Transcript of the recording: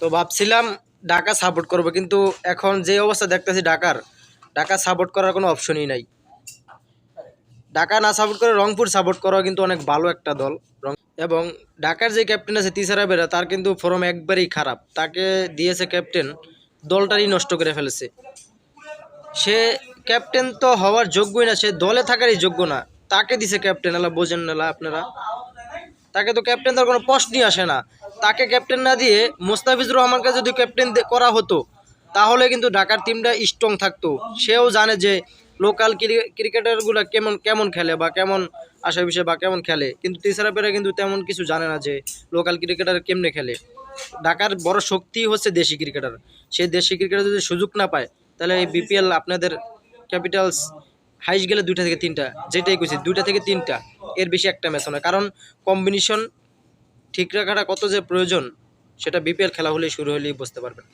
তো ভাবছিলাম ঢাকা সাপোর্ট করব, কিন্তু এখন যে অবস্থা দেখতেছি ঢাকা সাপোর্ট করার কোনো অপশনই নাই। ঢাকা না সাপোর্ট করে রংপুর সাপোর্ট করা কিন্তু অনেক ভালো একটা দল। এবং ঢাকার যে ক্যাপ্টেন আছে তিসারা বেরা, তার কিন্তু ফর্ম একবারেই খারাপ। তাকে দিয়েছে ক্যাপ্টেন, দলটারই নষ্ট করে ফেলেছে। সে ক্যাপ্টেন তো হওয়ার যোগ্যই না, সে দলে থাকারই যোগ্য না, তাকে দিছে ক্যাপ্টেন। এলা বোঝেন না আপনারা? তাকে তো ক্যাপ্টেন দেওয়ার কোনো প্রশ্নই আসে না। তাকে ক্যাপ্টেন না দিয়ে মোস্তাফিজুর রহমানকে যদি ক্যাপ্টেন করা হতো, তাহলে কিন্তু ঢাকার টিমটা স্ট্রং থাকতো। সেও জানে যে লোকাল ক্রিকেটারগুলো কেমন কেমন খেলে বা কেমন আশা বিষয় বা কেমন খেলে, কিন্তু তিসারা পেরা কিন্তু তেমন কিছু জানে না যে লোকাল ক্রিকেটার কেমনে খেলে। ঢাকার বড় শক্তি হচ্ছে দেশি ক্রিকেটার। সেই দেশি ক্রিকেটার যদি সুযোগ না পায়, তাহলে এই বিপিএল আপনাদের ক্যাপিটালস হাইস গেলে 2টা থেকে 3টা, যেটাই কইছি 2টা থেকে 3টা, এর বেশি একটা ম্যাচ নয়। কারণ কম্বিনেশন ঠিক রাখাটা কত যে প্রয়োজন, সেটা বিপিএল খেলা হলেই শুরু হলেই বুঝতে পারবেন।